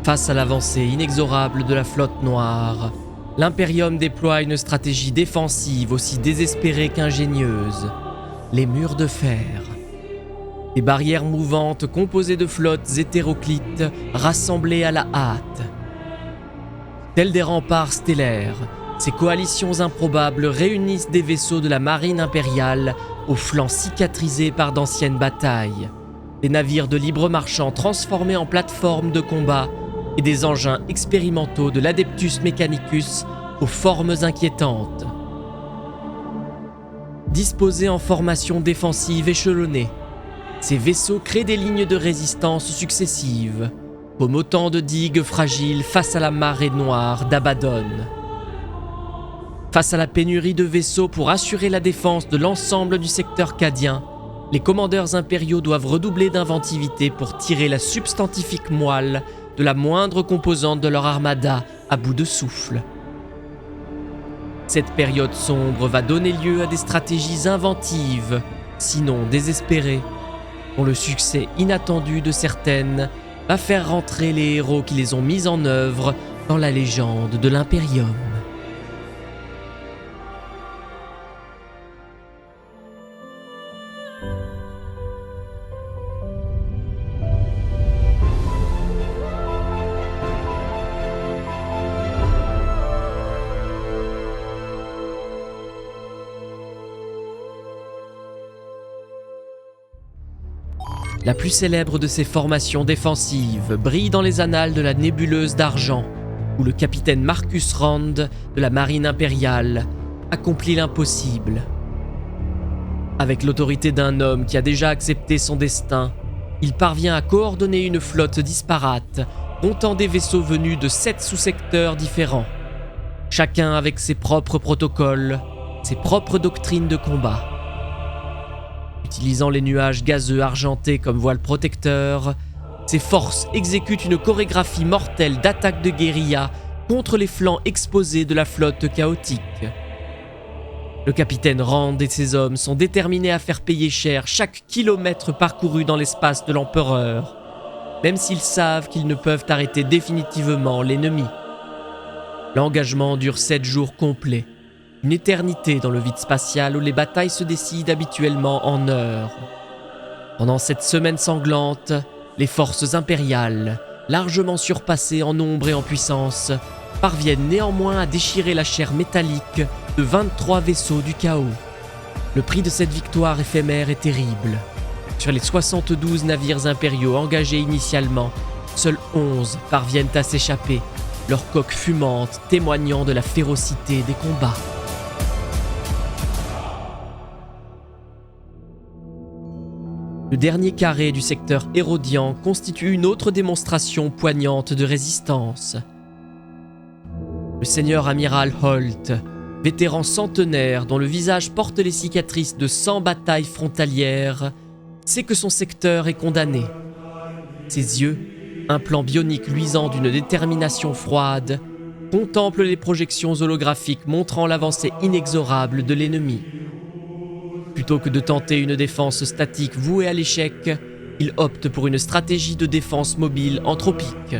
Face à l'avancée inexorable de la flotte noire, l'Imperium déploie une stratégie défensive aussi désespérée qu'ingénieuse. Les murs de fer. Des barrières mouvantes composées de flottes hétéroclites rassemblées à la hâte. Tels des remparts stellaires, ces coalitions improbables réunissent des vaisseaux de la marine impériale aux flancs cicatrisés par d'anciennes batailles, des navires de libre marchands transformés en plateformes de combat et des engins expérimentaux de l'Adeptus Mechanicus aux formes inquiétantes. Disposés en formation défensive échelonnée, ces vaisseaux créent des lignes de résistance successives, comme autant de digues fragiles face à la marée noire d'Abaddon. Face à la pénurie de vaisseaux pour assurer la défense de l'ensemble du secteur cadien, les commandeurs impériaux doivent redoubler d'inventivité pour tirer la substantifique moelle de la moindre composante de leur armada à bout de souffle. Cette période sombre va donner lieu à des stratégies inventives, sinon désespérées, dont le succès inattendu de certaines va faire rentrer les héros qui les ont mises en œuvre dans la légende de l'Imperium. La plus célèbre de ces formations défensives brille dans les annales de la nébuleuse d'argent, où le capitaine Marcus Rand de la marine impériale accomplit l'impossible. Avec l'autorité d'un homme qui a déjà accepté son destin, il parvient à coordonner une flotte disparate, comptant des vaisseaux venus de 7 sous-secteurs différents, chacun avec ses propres protocoles, ses propres doctrines de combat. Utilisant les nuages gazeux argentés comme voile protecteur, ces forces exécutent une chorégraphie mortelle d'attaques de guérilla contre les flancs exposés de la flotte chaotique. Le capitaine Rand et ses hommes sont déterminés à faire payer cher chaque kilomètre parcouru dans l'espace de l'Empereur, même s'ils savent qu'ils ne peuvent arrêter définitivement l'ennemi. L'engagement dure 7 jours complets. Une éternité dans le vide spatial où les batailles se décident habituellement en heures. Pendant cette semaine sanglante, les forces impériales, largement surpassées en nombre et en puissance, parviennent néanmoins à déchirer la chair métallique de 23 vaisseaux du chaos. Le prix de cette victoire éphémère est terrible. Sur les 72 navires impériaux engagés initialement, seuls 11 parviennent à s'échapper, leurs coques fumantes témoignant de la férocité des combats. Le dernier carré du secteur Hérodian constitue une autre démonstration poignante de résistance. Le seigneur amiral Holt, vétéran centenaire dont le visage porte les cicatrices de 100 batailles frontalières, sait que son secteur est condamné. Ses yeux, un plan bionique luisant d'une détermination froide, contemplent les projections holographiques montrant l'avancée inexorable de l'ennemi. Plutôt que de tenter une défense statique vouée à l'échec, il opte pour une stratégie de défense mobile anthropique,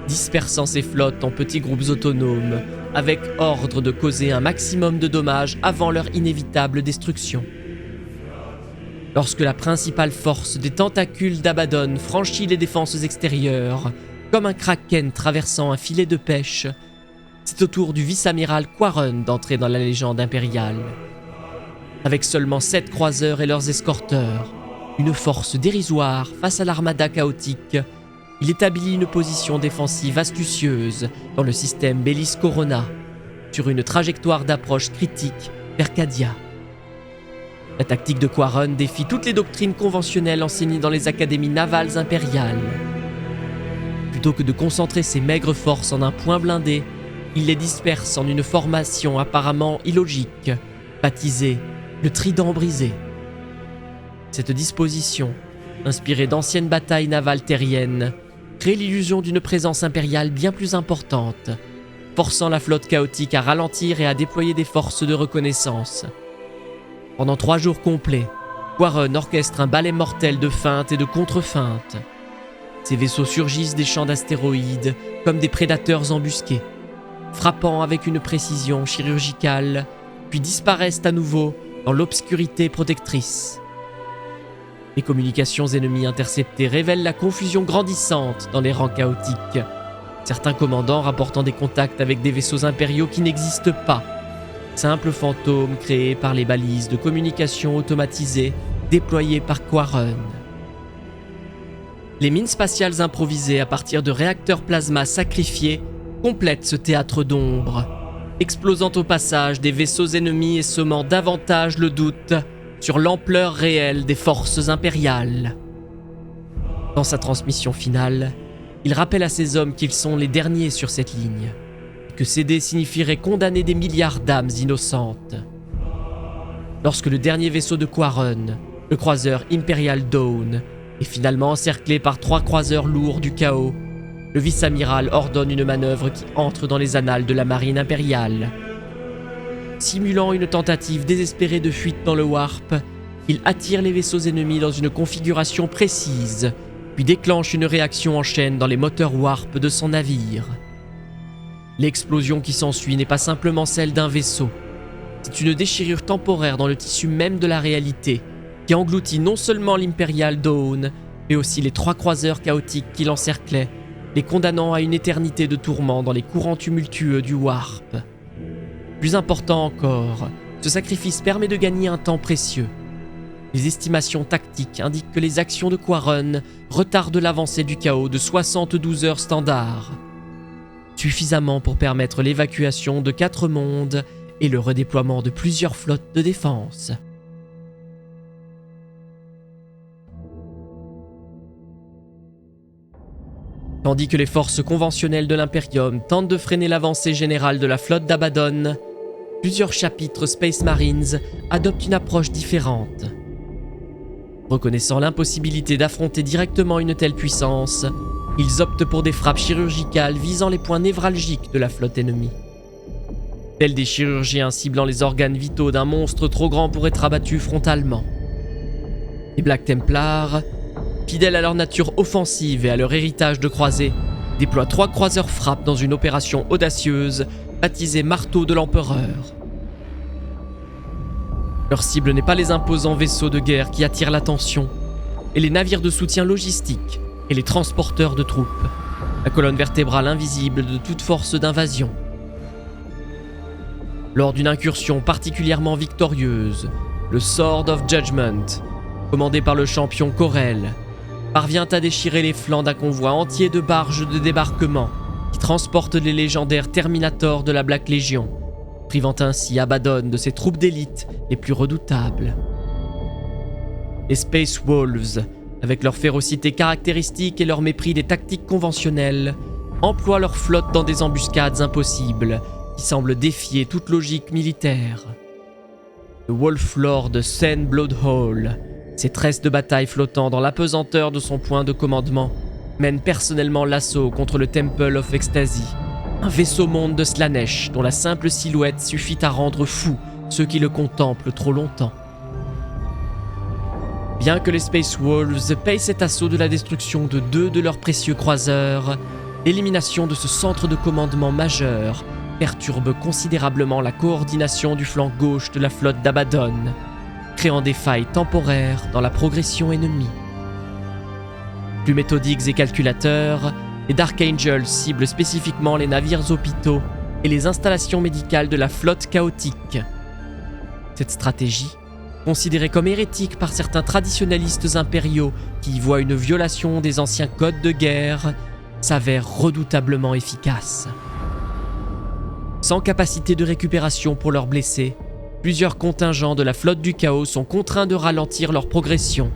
dispersant ses flottes en petits groupes autonomes, avec ordre de causer un maximum de dommages avant leur inévitable destruction. Lorsque la principale force des tentacules d'Abaddon franchit les défenses extérieures, comme un kraken traversant un filet de pêche, c'est au tour du vice-amiral Quarren d'entrer dans la légende impériale. Avec seulement 7 croiseurs et leurs escorteurs, une force dérisoire face à l'armada chaotique, il établit une position défensive astucieuse dans le système Bellis Corona, sur une trajectoire d'approche critique vers Cadia. La tactique de Quarren défie toutes les doctrines conventionnelles enseignées dans les académies navales impériales. Plutôt que de concentrer ses maigres forces en un point blindé, il les disperse en une formation apparemment illogique, baptisée le Trident brisé. Cette disposition, inspirée d'anciennes batailles navales terriennes, crée l'illusion d'une présence impériale bien plus importante, forçant la flotte chaotique à ralentir et à déployer des forces de reconnaissance. Pendant 3 jours complets, Quarren orchestre un ballet mortel de feintes et de contre-feintes. Ces vaisseaux surgissent des champs d'astéroïdes comme des prédateurs embusqués, frappant avec une précision chirurgicale, puis disparaissent à nouveau dans l'obscurité protectrice. Les communications ennemies interceptées révèlent la confusion grandissante dans les rangs chaotiques, certains commandants rapportant des contacts avec des vaisseaux impériaux qui n'existent pas, simples fantômes créés par les balises de communication automatisées déployées par Quarren. Les mines spatiales improvisées à partir de réacteurs plasma sacrifiés complètent ce théâtre d'ombre, explosant au passage des vaisseaux ennemis et semant davantage le doute sur l'ampleur réelle des forces impériales. Dans sa transmission finale, il rappelle à ses hommes qu'ils sont les derniers sur cette ligne, et que céder signifierait condamner des milliards d'âmes innocentes. Lorsque le dernier vaisseau de Quarren, le croiseur Imperial Dawn, est finalement encerclé par 3 croiseurs lourds du chaos, le vice-amiral ordonne une manœuvre qui entre dans les annales de la marine impériale. Simulant une tentative désespérée de fuite dans le warp, il attire les vaisseaux ennemis dans une configuration précise, puis déclenche une réaction en chaîne dans les moteurs warp de son navire. L'explosion qui s'ensuit n'est pas simplement celle d'un vaisseau, c'est une déchirure temporaire dans le tissu même de la réalité, qui engloutit non seulement l'Imperial Dawn, mais aussi les 3 croiseurs chaotiques qui l'encerclaient, les condamnant à une éternité de tourments dans les courants tumultueux du warp. Plus important encore, ce sacrifice permet de gagner un temps précieux. Les estimations tactiques indiquent que les actions de Quarren retardent l'avancée du chaos de 72 heures standard, suffisamment pour permettre l'évacuation de 4 mondes et le redéploiement de plusieurs flottes de défense. Tandis que les forces conventionnelles de l'Imperium tentent de freiner l'avancée générale de la flotte d'Abaddon, plusieurs chapitres Space Marines adoptent une approche différente. Reconnaissant l'impossibilité d'affronter directement une telle puissance, ils optent pour des frappes chirurgicales visant les points névralgiques de la flotte ennemie. Tels des chirurgiens ciblant les organes vitaux d'un monstre trop grand pour être abattu frontalement. Les Black Templars, fidèles à leur nature offensive et à leur héritage de croisés, déploient 3 croiseurs frappes dans une opération audacieuse baptisée Marteau de l'Empereur. Leur cible n'est pas les imposants vaisseaux de guerre qui attirent l'attention, et les navires de soutien logistique et les transporteurs de troupes, la colonne vertébrale invisible de toute force d'invasion. Lors d'une incursion particulièrement victorieuse, le Sword of Judgment, commandé par le champion Corel, parvient à déchirer les flancs d'un convoi entier de barges de débarquement qui transportent les légendaires Terminators de la Black Legion, privant ainsi Abaddon de ses troupes d'élite les plus redoutables. Les Space Wolves, avec leur férocité caractéristique et leur mépris des tactiques conventionnelles, emploient leur flotte dans des embuscades impossibles qui semblent défier toute logique militaire. Le Wolf Lord Sen Bloodhole, ses tresses de bataille flottant dans l'apesanteur de son point de commandement, mène personnellement l'assaut contre le Temple of Ecstasy, un vaisseau monde de Slaanesh dont la simple silhouette suffit à rendre fous ceux qui le contemplent trop longtemps. Bien que les Space Wolves payent cet assaut de la destruction de 2 de leurs précieux croiseurs, l'élimination de ce centre de commandement majeur perturbe considérablement la coordination du flanc gauche de la flotte d'Abaddon, créant des failles temporaires dans la progression ennemie. Plus méthodiques et calculateurs, les Dark Angels ciblent spécifiquement les navires hôpitaux et les installations médicales de la flotte chaotique. Cette stratégie, considérée comme hérétique par certains traditionalistes impériaux qui y voient une violation des anciens codes de guerre, s'avère redoutablement efficace. Sans capacité de récupération pour leurs blessés, plusieurs contingents de la flotte du chaos sont contraints de ralentir leur progression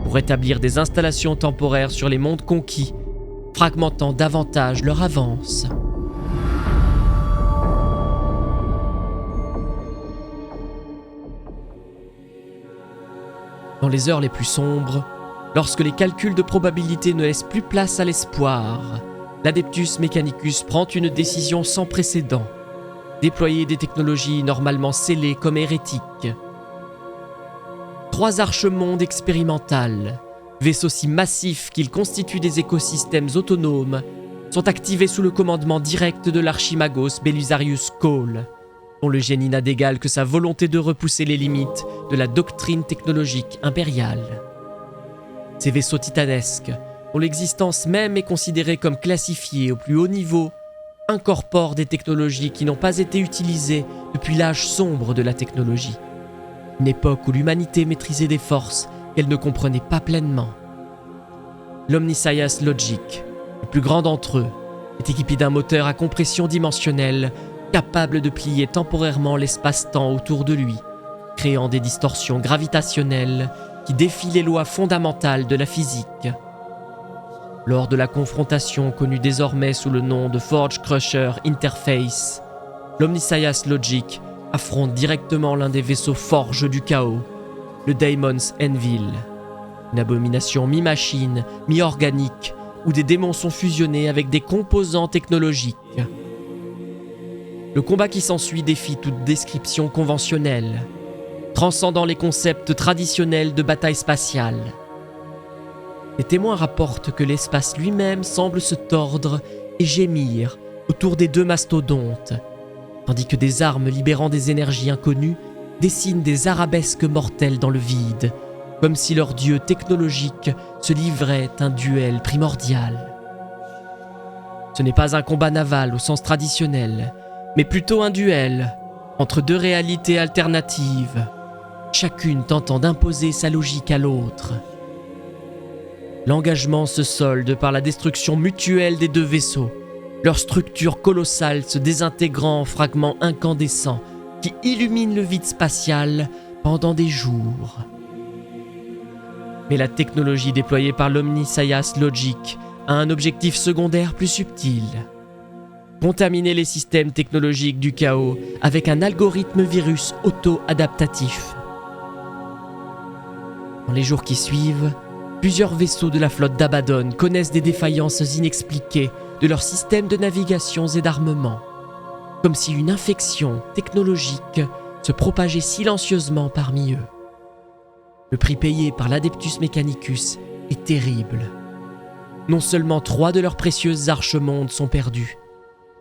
pour établir des installations temporaires sur les mondes conquis, fragmentant davantage leur avance. Dans les heures les plus sombres, lorsque les calculs de probabilité ne laissent plus place à l'espoir, l'Adeptus Mechanicus prend une décision sans précédent: déployer des technologies normalement scellées comme hérétiques. 3 arches-mondes expérimentales, vaisseaux si massifs qu'ils constituent des écosystèmes autonomes, sont activés sous le commandement direct de l'archimagos Belisarius Cawl, dont le génie n'a d'égal que sa volonté de repousser les limites de la doctrine technologique impériale. Ces vaisseaux titanesques, dont l'existence même est considérée comme classifiée au plus haut niveau, incorporent des technologies qui n'ont pas été utilisées depuis l'âge sombre de la technologie, une époque où l'humanité maîtrisait des forces qu'elle ne comprenait pas pleinement. L'Omniscience Logic, le plus grand d'entre eux, est équipé d'un moteur à compression dimensionnelle capable de plier temporairement l'espace-temps autour de lui, créant des distorsions gravitationnelles qui défient les lois fondamentales de la physique. Lors de la confrontation connue désormais sous le nom de Forge Crusher Interface, l'Omniscience Logic affronte directement l'un des vaisseaux forges du chaos, le Daemon's Anvil, une abomination mi-machine, mi-organique, où des démons sont fusionnés avec des composants technologiques. Le combat qui s'ensuit défie toute description conventionnelle, transcendant les concepts traditionnels de bataille spatiale. Les témoins rapportent que l'espace lui-même semble se tordre et gémir autour des deux mastodontes, tandis que des armes libérant des énergies inconnues dessinent des arabesques mortelles dans le vide, comme si leur dieu technologique se livrait un duel primordial. Ce n'est pas un combat naval au sens traditionnel, mais plutôt un duel entre deux réalités alternatives, chacune tentant d'imposer sa logique à l'autre. L'engagement se solde par la destruction mutuelle des deux vaisseaux, leur structure colossale se désintégrant en fragments incandescents qui illuminent le vide spatial pendant des jours. Mais la technologie déployée par l'Omniscience Logic a un objectif secondaire plus subtil: contaminer les systèmes technologiques du chaos avec un algorithme virus auto-adaptatif. Dans les jours qui suivent, plusieurs vaisseaux de la flotte d'Abaddon connaissent des défaillances inexpliquées de leurs systèmes de navigation et d'armement, comme si une infection technologique se propageait silencieusement parmi eux. Le prix payé par l'Adeptus Mechanicus est terrible. Non seulement 3 de leurs précieuses arches-mondes sont perdues,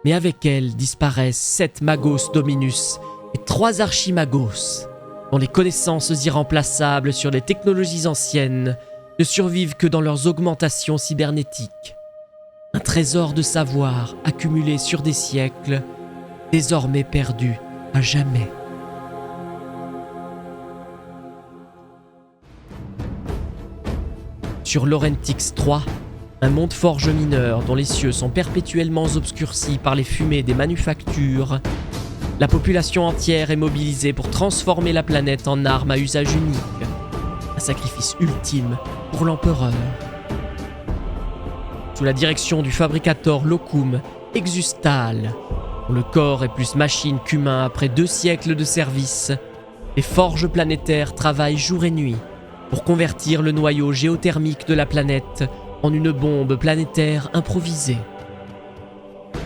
mais avec elles disparaissent 7 Magos Dominus et 3 Archimagos, dont les connaissances irremplaçables sur les technologies anciennes ne survivent que dans leurs augmentations cybernétiques. Un trésor de savoir accumulé sur des siècles, désormais perdu à jamais. Sur Laurentix 3, un monde forge mineur dont les cieux sont perpétuellement obscurcis par les fumées des manufactures, la population entière est mobilisée pour transformer la planète en arme à usage unique, un sacrifice ultime pour l'empereur. Sous la direction du fabricator Locum Exustal, dont le corps est plus machine qu'humain après 2 siècles de service, les forges planétaires travaillent jour et nuit pour convertir le noyau géothermique de la planète en une bombe planétaire improvisée.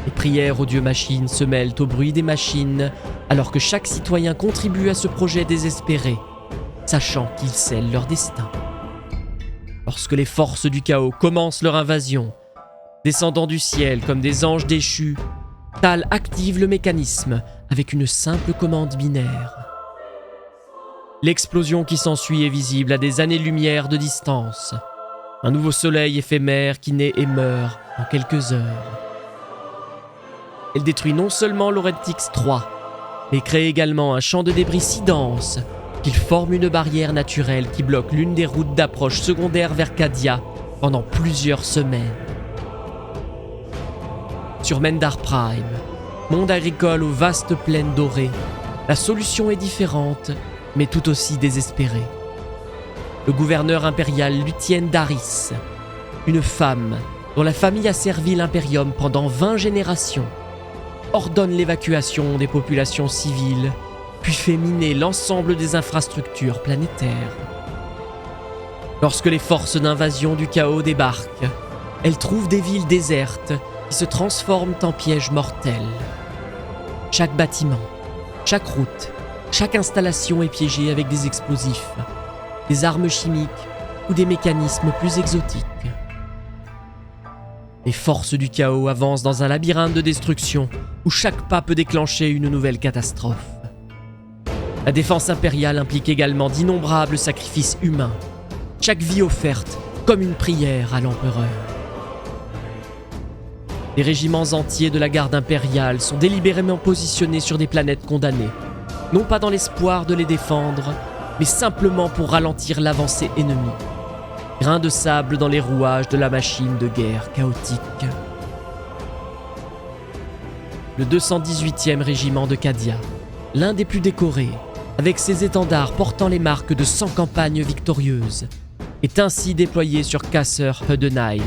Les prières aux dieux machines se mêlent au bruit des machines, alors que chaque citoyen contribue à ce projet désespéré, sachant qu'ils scellent leur destin. Lorsque les forces du chaos commencent leur invasion, descendant du ciel comme des anges déchus, Tal active le mécanisme avec une simple commande binaire. L'explosion qui s'ensuit est visible à des années-lumière de distance. Un nouveau soleil éphémère qui naît et meurt en quelques heures. Elle détruit non seulement Laurentix 3, mais crée également un champ de débris si dense qu'il forme une barrière naturelle qui bloque l'une des routes d'approche secondaires vers Cadia pendant plusieurs semaines. Sur Mendar Prime, monde agricole aux vastes plaines dorées, la solution est différente, mais tout aussi désespérée. Le gouverneur impérial Luthien Daris, une femme dont la famille a servi l'Imperium pendant 20 générations, ordonne l'évacuation des populations civiles, puis fait miner l'ensemble des infrastructures planétaires. Lorsque les forces d'invasion du chaos débarquent, elles trouvent des villes désertes qui se transforment en pièges mortels. Chaque bâtiment, chaque route, chaque installation est piégée avec des explosifs, des armes chimiques ou des mécanismes plus exotiques. Les forces du chaos avancent dans un labyrinthe de destruction où chaque pas peut déclencher une nouvelle catastrophe. La défense impériale implique également d'innombrables sacrifices humains, chaque vie offerte comme une prière à l'empereur. Les régiments entiers de la garde impériale sont délibérément positionnés sur des planètes condamnées, non pas dans l'espoir de les défendre, mais simplement pour ralentir l'avancée ennemie. Grain de sable dans les rouages de la machine de guerre chaotique. Le 218e régiment de Cadia, l'un des plus décorés, avec ses étendards portant les marques de 100 campagnes victorieuses, est ainsi déployé sur Kasser Heidenheim,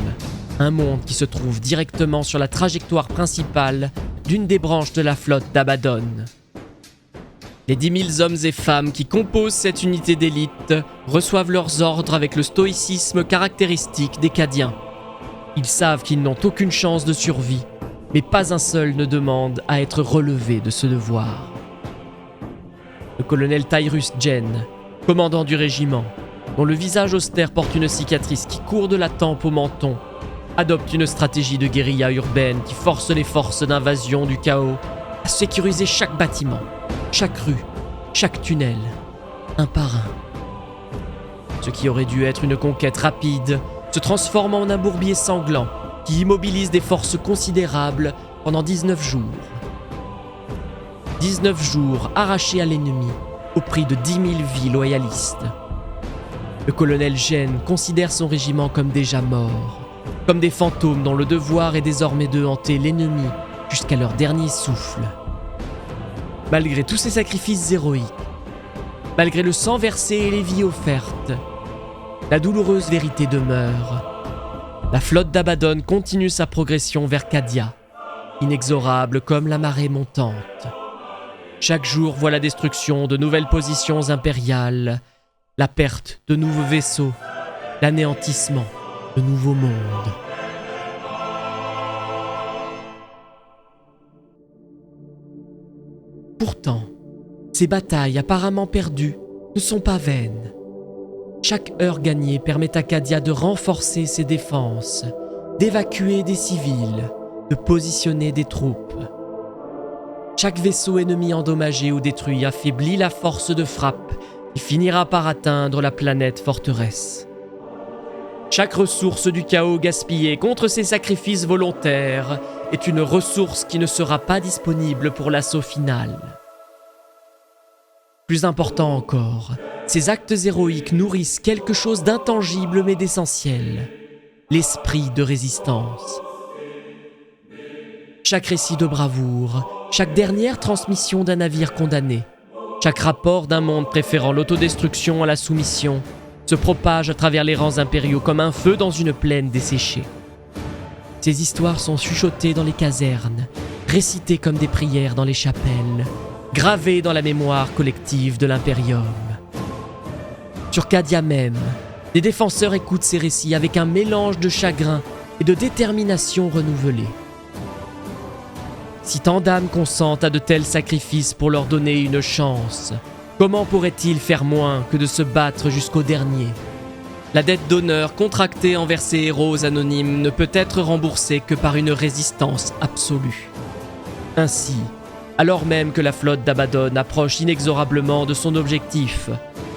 un monde qui se trouve directement sur la trajectoire principale d'une des branches de la flotte d'Abaddon. Les 10 000 hommes et femmes qui composent cette unité d'élite reçoivent leurs ordres avec le stoïcisme caractéristique des Cadiens. Ils savent qu'ils n'ont aucune chance de survie, mais pas un seul ne demande à être relevé de ce devoir. Le colonel Tyrus Jen, commandant du régiment, dont le visage austère porte une cicatrice qui court de la tempe au menton, adopte une stratégie de guérilla urbaine qui force les forces d'invasion du chaos à sécuriser chaque bâtiment, chaque rue, chaque tunnel, un par un. Ce qui aurait dû être une conquête rapide se transforme en un bourbier sanglant qui immobilise des forces considérables pendant 19 jours. 19 jours arrachés à l'ennemi au prix de 10 000 vies loyalistes. Le colonel Jen considère son régiment comme déjà mort, comme des fantômes dont le devoir est désormais de hanter l'ennemi jusqu'à leur dernier souffle. Malgré tous ces sacrifices héroïques, malgré le sang versé et les vies offertes, la douloureuse vérité demeure. La flotte d'Abaddon continue sa progression vers Cadia, inexorable comme la marée montante. Chaque jour voit la destruction de nouvelles positions impériales, la perte de nouveaux vaisseaux, l'anéantissement de nouveaux mondes. Pourtant, ces batailles apparemment perdues ne sont pas vaines. Chaque heure gagnée permet à Cadia de renforcer ses défenses, d'évacuer des civils, de positionner des troupes. Chaque vaisseau ennemi endommagé ou détruit affaiblit la force de frappe qui finira par atteindre la planète forteresse. Chaque ressource du chaos gaspillée contre ces sacrifices volontaires est une ressource qui ne sera pas disponible pour l'assaut final. Plus important encore, ces actes héroïques nourrissent quelque chose d'intangible mais d'essentiel, l'esprit de résistance. Chaque récit de bravoure, chaque dernière transmission d'un navire condamné, chaque rapport d'un monde préférant l'autodestruction à la soumission se propage à travers les rangs impériaux comme un feu dans une plaine desséchée. Ces histoires sont chuchotées dans les casernes, récitées comme des prières dans les chapelles, gravées dans la mémoire collective de l'Imperium. Sur Cadia même, les défenseurs écoutent ces récits avec un mélange de chagrin et de détermination renouvelée. Si tant d'âmes consentent à de tels sacrifices pour leur donner une chance, comment pourraient-ils faire moins que de se battre jusqu'au dernier ? La dette d'honneur contractée envers ces héros anonymes ne peut être remboursée que par une résistance absolue. Ainsi, alors même que la flotte d'Abaddon approche inexorablement de son objectif,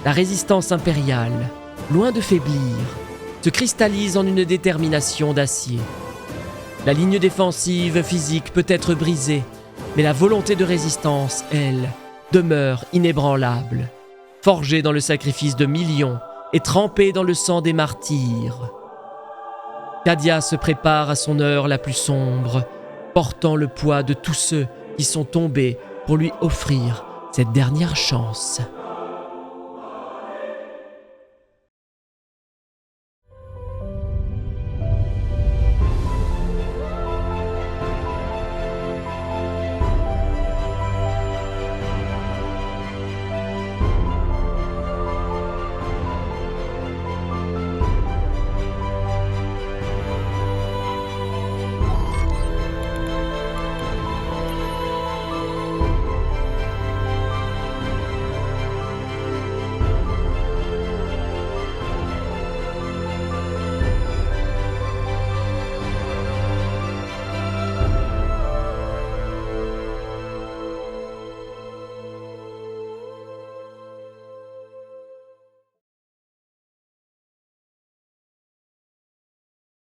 la résistance impériale, loin de faiblir, se cristallise en une détermination d'acier. La ligne défensive physique peut être brisée, mais la volonté de résistance, elle, demeure inébranlable, forgée dans le sacrifice de millions et trempée dans le sang des martyrs. Cadia se prépare à son heure la plus sombre, portant le poids de tous ceux qui sont tombés pour lui offrir cette dernière chance.